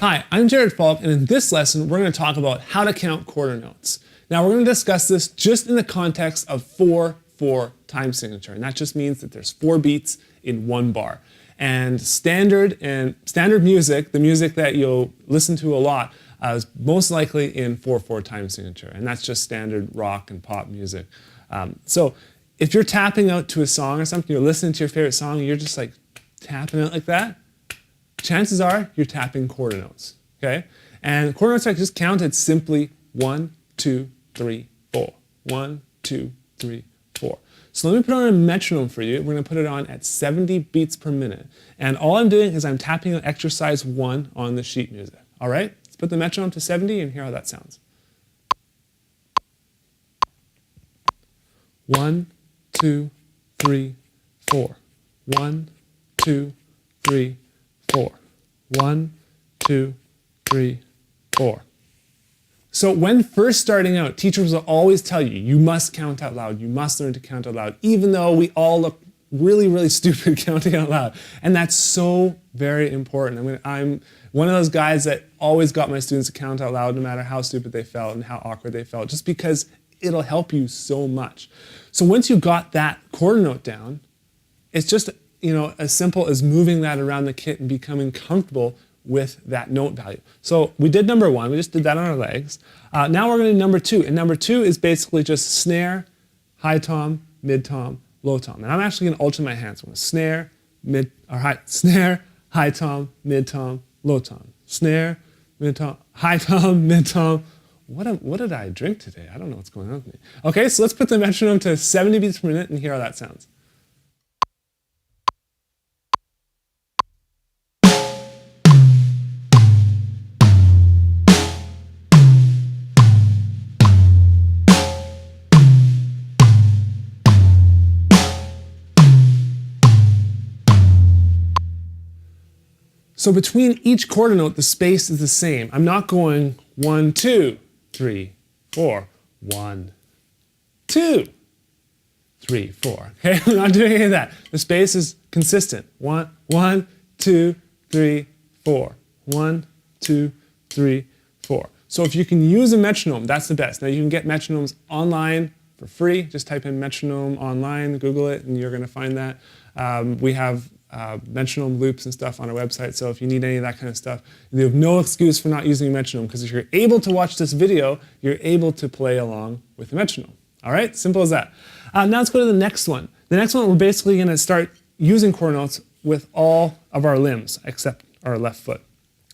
Hi, I'm Jared Falk, and in this lesson, we're going to talk about how to count quarter notes. Now, we're going to discuss this just in the context of 4/4 time signature, and that just means that there's 4 beats in one bar. And standard music, the music that you'll listen to a lot, is most likely in 4/4 time signature, and that's just standard rock and pop music. So if you're tapping out to a song or something, you're listening to your favorite song, and you're just like tapping out like that, chances are you're tapping quarter notes, okay? And quarter notes are just counted simply 1, 2, 3, 4. 1, 2, 3, 4. So let me put on a metronome for you. We're going to put it on at 70 beats per minute. And all I'm doing is I'm tapping on exercise 1 on the sheet music. All right? Let's put the metronome to 70 and hear how that sounds. 1, 2, 3, 4. 1, 2, 3, 4. 1, 2, 3, 4. So when first starting out, teachers will always tell you, you must count out loud. You must learn to count out loud, even though we all look really, really stupid counting out loud. And that's so very important. I'm one of those guys that always got my students to count out loud no matter how stupid they felt and how awkward they felt, just because it'll help you so much. So once you got that quarter note down, it's just as simple as moving that around the kit and becoming comfortable with that note value. So we did number 1, we just did that on our legs. Now we're going to do number 2, and number 2 is basically just snare, high tom, mid tom, low tom. And I'm actually going to alternate my hands. I'm going to snare, snare, high tom, mid tom, low tom. Snare, mid tom, high tom, mid tom. What did I drink today? I don't know what's going on with me. Okay, so let's put the metronome to 70 beats per minute and hear how that sounds. So between each quarter note, the space is the same. I'm not going 1, 2, 3, 4. 1, 2, 3, 4. Okay, I'm not doing any of that. The space is consistent. 1, 2, 3, 4. 1, 2, 3, 4. So if you can use a metronome, that's the best. Now you can get metronomes online for free. Just type in metronome online, Google it, and you're going to find that. We have metronome loops and stuff on our website, so if you need any of that kind of stuff, you have no excuse for not using a metronome, because if you're able to watch this video, you're able to play along with the metronome. All right, simple as that. Now let's go to the next one. The next one, we're basically going to start using quarter notes with all of our limbs except our left foot.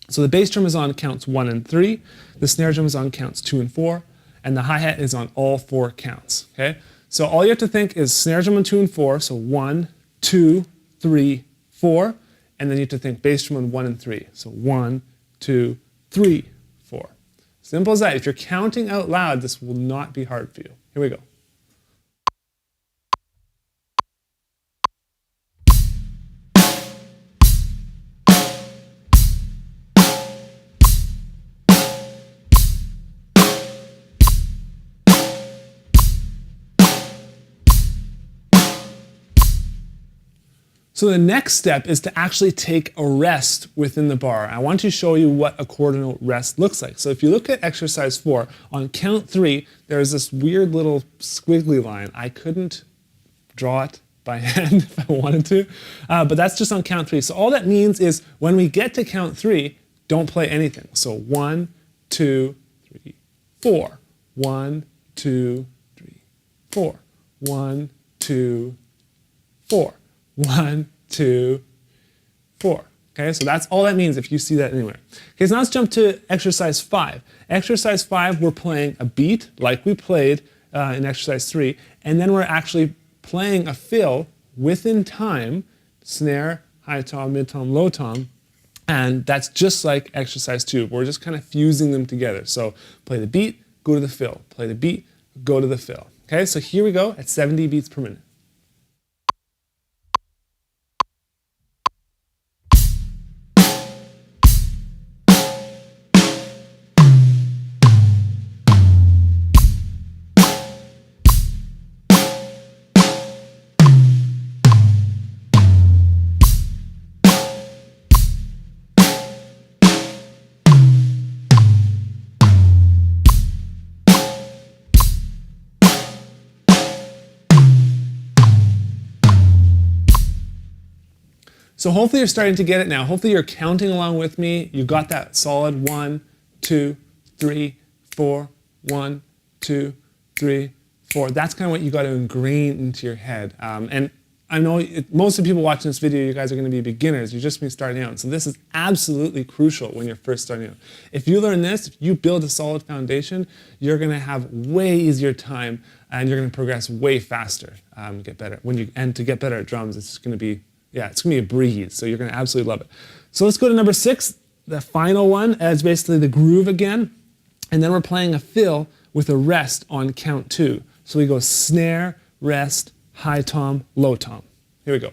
So the bass drum is on counts 1 and 3, the snare drum is on counts 2 and 4, and the hi-hat is on all 4 counts. Okay, so all you have to think is snare drum on 2 and 4, so 1, 2, 3, 4, and then you have to think bass drum on 1 and 3. So 1, 2, 3, 4. Simple as that. If you're counting out loud, this will not be hard for you. Here we go. So the next step is to actually take a rest within the bar. I want to show you what a quarter note rest looks like. So if you look at exercise 4, on count 3, there's this weird little squiggly line. I couldn't draw it by hand if I wanted to, but that's just on count 3. So all that means is when we get to count 3, don't play anything. So 1, 2, 3, 4. 1, 2, 3, 4. 1, 2, 4. 1, 2, 4. Okay, so that's all that means if you see that anywhere. Okay, so now let's jump to exercise 5. Exercise 5, we're playing a beat like we played in exercise 3, and then we're actually playing a fill within time, snare, high tom, mid tom, low tom, and that's just like exercise 2. We're just kind of fusing them together. So play the beat, go to the fill. Play the beat, go to the fill. Okay, so here we go at 70 beats per minute. So hopefully you're starting to get it now. Hopefully you're counting along with me. You got that solid 1, 2, 3, 4, 1, 2, 3, 4. That's kind of what you got to ingrain into your head. And I know most of the people watching this video, you guys are going to be beginners. You're just been starting out. So this is absolutely crucial when you're first starting out. If you learn this, if you build a solid foundation, you're going to have way easier time and you're going to progress way faster. Get better. And to get better at drums, it's going to be, it's going to be a breeze. So you're going to absolutely love it. So let's go to number 6. The final one is basically the groove again. And then we're playing a fill with a rest on count 2. So we go snare, rest, high tom, low tom. Here we go.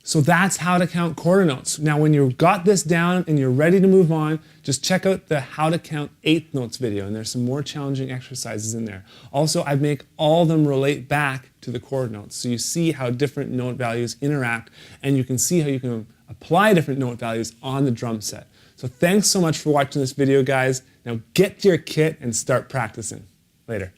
So that's how to count quarter notes. Now when you've got this down and you're ready to move on, just check out the how to count eighth notes video, and there's some more challenging exercises in there. Also, I make all of them relate back to the chord notes, so you see how different note values interact, and you can see how you can apply different note values on the drum set. So thanks so much for watching this video, guys. Now get to your kit and start practicing. Later.